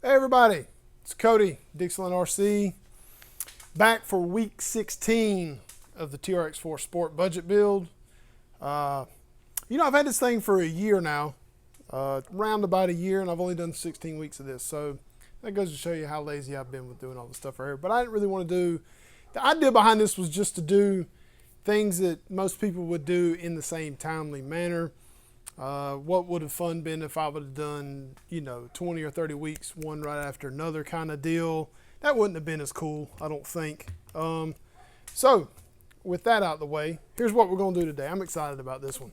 Hey everybody, it's Cody, Dixieland RC, back for week 16 of the TRX-4 Sport budget build. I've had this thing for a year now, around about a year, and I've only done 16 weeks of this. So that goes to show you how lazy I've been with doing all this stuff right here. But I didn't really want to do, the idea behind this was just to do things that most people would do in the same timely manner. What would have fun been if I would have done, 20 or 30 weeks, one right after another kind of deal. That wouldn't have been as cool, I don't think. So with that out of the way, here's what we're going to do today. I'm excited about this one.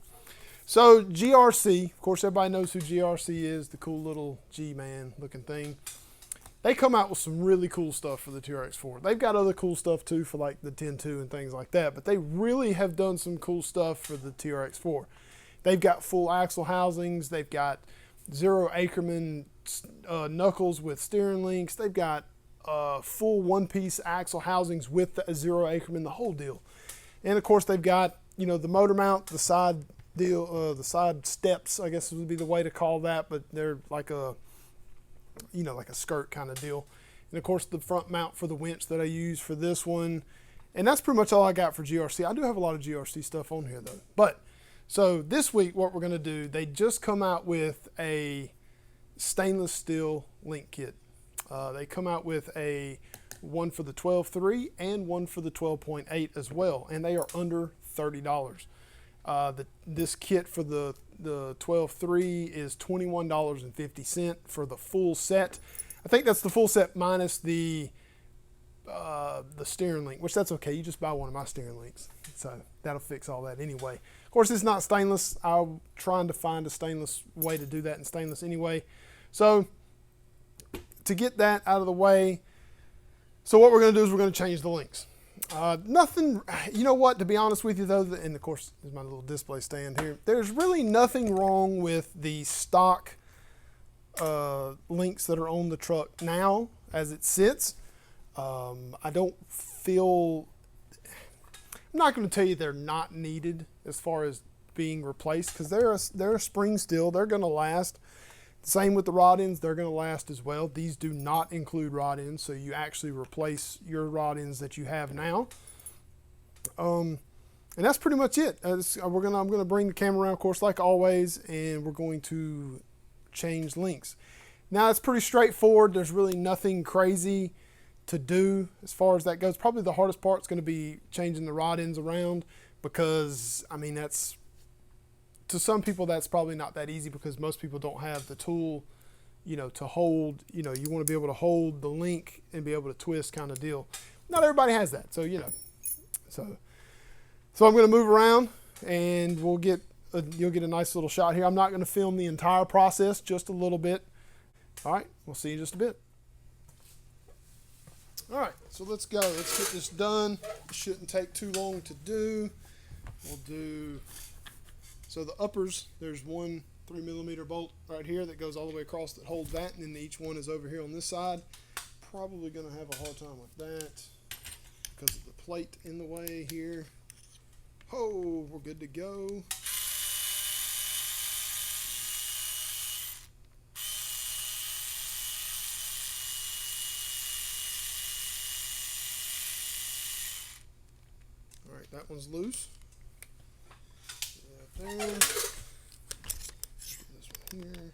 So GRC, of course, everybody knows who GRC is, the cool little G-man looking thing. They come out with some really cool stuff for the TRX-4. They've got other cool stuff too for like the 10.2 and things like that, but they really have done some cool stuff for the TRX-4. They've got full axle housings. They've got 0 Ackerman knuckles with steering links. They've got full one-piece axle housings with the 0 Ackerman, the whole deal. And of course, they've got the motor mount, the side deal, the side steps, I guess would be the way to call that, but they're like a like a skirt kind of deal. And of course, the front mount for the winch that I use for this one. And that's pretty much all I got for GRC. I do have a lot of GRC stuff on here though, but. So this week, what we're going to do, they just come out with a stainless steel link kit. They come out with one for the 12.3 and one for the 12.8 as well, and they are under $30. This kit for the 12.3 is $21.50 for the full set. I think that's the full set minus the steering link, which that's okay. You just buy one of my steering links, so that'll fix all that anyway. Of course, it's not stainless. I'm trying to find a stainless way to do that in stainless anyway. So to get that out of the way, so what we're going to do is we're going to change the links. Nothing, to be honest with you though, and of course there's my little display stand here. There's really nothing wrong with the stock links that are on the truck now as it sits. I don't feel, I'm not going to tell you they're not needed as far as being replaced, because they're a spring steel. They're going to last. Same with the rod ends. They're going to last as well. These do not include rod ends, so you actually replace your rod ends that you have now. And that's pretty much it. I'm going to bring the camera around, of course, like always, and we're going to change links. Now, it's pretty straightforward. There's really nothing crazy to do as far as that goes. Probably the hardest part is going to be changing the rod ends around, because that's, to some people that's probably not that easy, because most people don't have the tool to hold, you want to be able to hold the link and be able to twist kind of deal. Not everybody has that, so so I'm going to move around and you'll get a nice little shot here. I'm not going to film the entire process, just a little bit. All right, we'll see you in just a bit. All right, so let's go. Let's get this done. It shouldn't take too long to do. We'll do, so the uppers, there's one 3mm bolt right here that goes all the way across that holds that, and then each one is over here on this side. Probably going to have a hard time with that because of the plate in the way here. Oh, we're good to go. All right, that one's loose. There. This one here.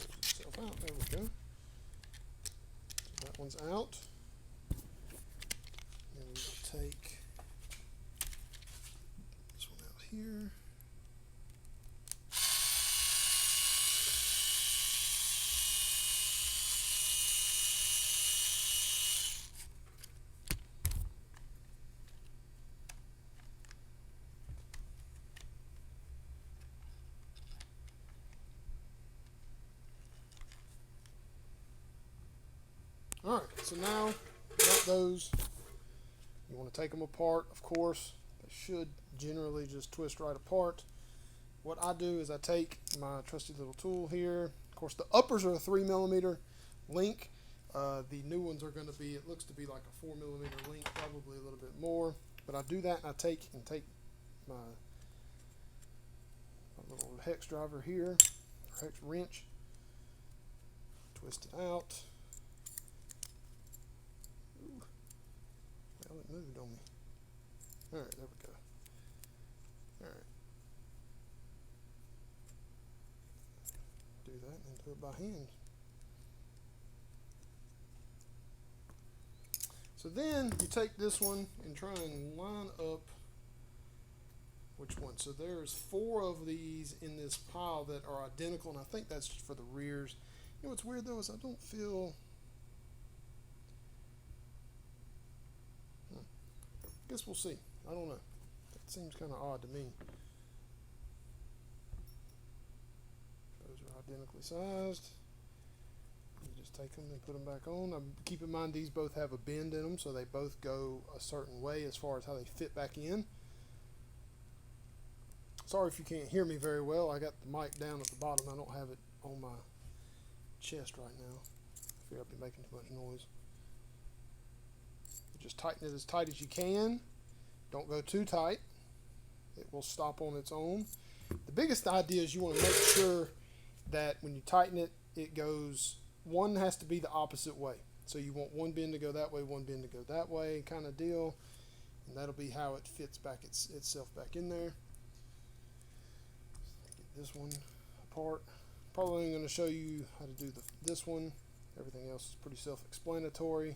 Pull itself out. There we go. So that one's out. And we will take this one out here. All right, so now got those. You want to take them apart, of course. They should generally just twist right apart. What I do is I take my trusty little tool here. Of course, the uppers are a 3mm link. The new ones are going to be, it looks to be like a 4mm link, probably a little bit more. But I do that and I take my little hex driver here, or hex wrench, twist it out. Ooh. Well, it moved on me. Alright, there we go. Alright. Do that and do it by hand. So then you take this one and try and line up which one. So there's 4 of these in this pile that are identical, and I think that's just for the rears. You know what's weird though is I don't feel. I guess we'll see. I don't know. That seems kind of odd to me. Those are identically sized. You just take them and put them back on. Keep in mind these both have a bend in them, so they both go a certain way as far as how they fit back in. Sorry if you can't hear me very well. I got the mic down at the bottom. I don't have it on my chest right now. I figure I'd be making too much noise. Just tighten it as tight as you can. Don't go too tight. It will stop on its own. The biggest idea is you want to make sure that when you tighten it, it goes, one has to be the opposite way. So you want one bend to go that way, one bend to go that way kind of deal. And that'll be how it fits back itself back in there. Get this one apart. Probably going to show you how to do this one. Everything else is pretty self-explanatory.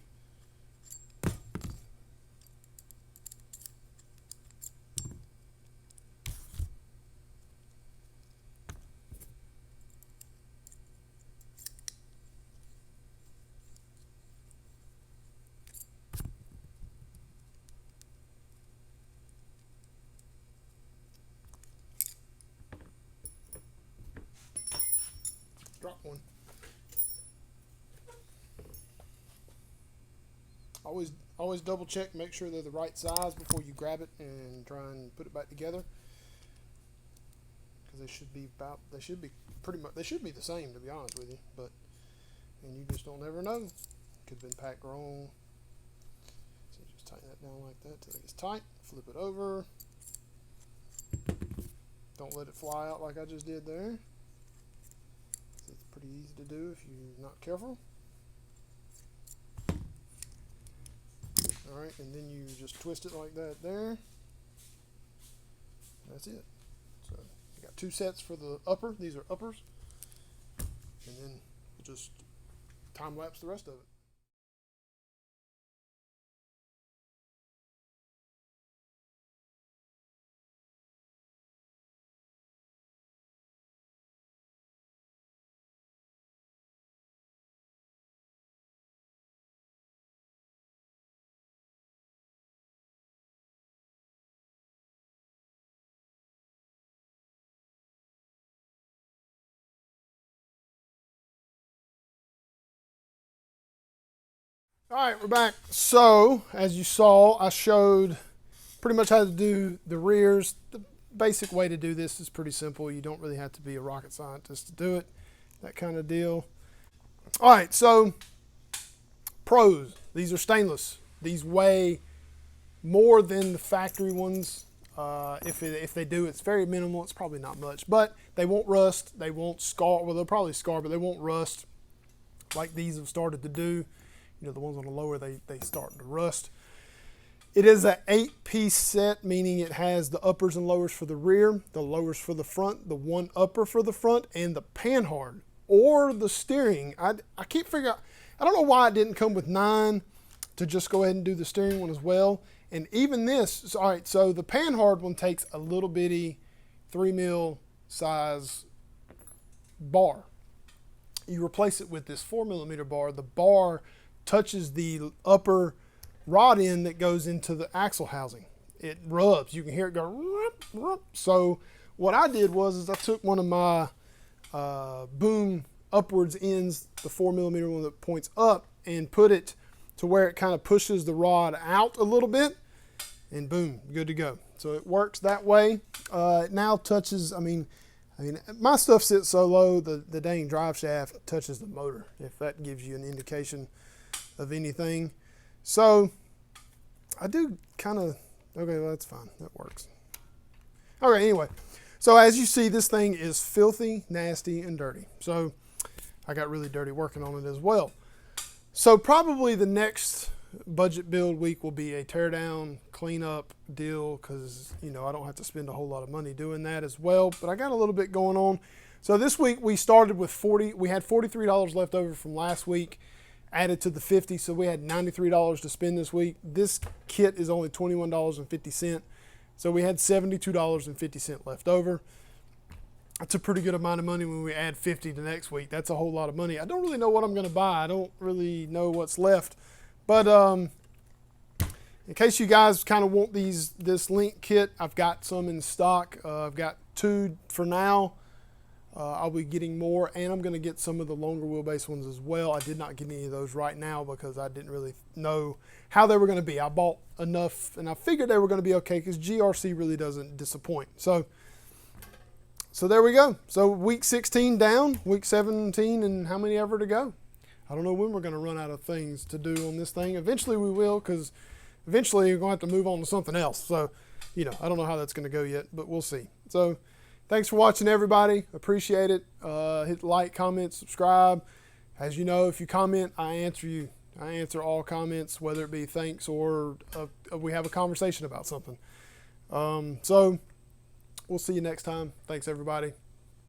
Drop one. Always double check, make sure they're the right size before you grab it and try and put it back together. Because they should be the same, to be honest with you. And you just don't ever know. Could have been packed wrong. So just tighten that down like that till it gets tight. Flip it over. Don't let it fly out like I just did there. It's pretty easy to do if you're not careful. Alright, and then you just twist it like that there. That's it. So you got 2 sets for the upper. These are uppers. And then we'll just time lapse the rest of it. All right, we're back. So, as you saw, I showed pretty much how to do the rears. The basic way to do this is pretty simple. You don't really have to be a rocket scientist to do it, that kind of deal. All right, so pros. These are stainless. These weigh more than the factory ones. If they do, it's very minimal. It's probably not much, but they won't rust. They won't scar. Well, they'll probably scar, but they won't rust like these have started to do. You know, the ones on the lower, they start to rust. It is an 8-piece set, meaning it has the uppers and lowers for the rear, the lowers for the front, the one upper for the front, and the panhard or the steering. I can't figure out, I don't know why it didn't come with 9 to just go ahead and do the steering one as well. And even this, all right, so the panhard one takes a little bitty 3mm size bar. You replace it with this 4mm bar. The bar touches the upper rod end that goes into the axle housing. It rubs. You can hear it go rup, rup. So what I did was I took one of my boom upwards ends, the 4mm one that points up, and put it to where it kind of pushes the rod out a little bit, and boom, good to go. So it works that way. It now touches, I mean, my stuff sits so low, the dang drive shaft touches the motor, if that gives you an indication of anything. So I do kind of, Okay, well, that's fine. That works. Okay, anyway. So as you see, this thing is filthy, nasty, and dirty. So I got really dirty working on it as well. So probably the next budget build week will be a tear down, clean up deal because, you know, I don't have to spend a whole lot of money doing that as well. But I got a little bit going on. So this week we started with we had $43 left over from last week, added to the 50, so we had $93 to spend this week. This kit is only $21.50, so we had $72.50 left over. That's a pretty good amount of money when we add 50 to next week. That's a whole lot of money. I don't really know what I'm going to buy. I don't really know what's left. But in case you guys kind of want this link kit, I've got some in stock. I've got 2 for now. I'll be getting more, and I'm going to get some of the longer wheelbase ones as well. I did not get any of those right now because I didn't really know how they were going to be. I bought enough, and I figured they were going to be okay because GRC really doesn't disappoint. So there we go. So week 16 down, week 17, and how many ever to go? I don't know when we're going to run out of things to do on this thing. Eventually we will, because eventually you're going to have to move on to something else. So, you know, I don't know how that's going to go yet, but we'll see. So thanks for watching, everybody. Appreciate it. Hit like, comment, subscribe. As you know, if you comment, I answer you. I answer all comments, whether it be thanks or we have a conversation about something. So we'll see you next time. Thanks, everybody.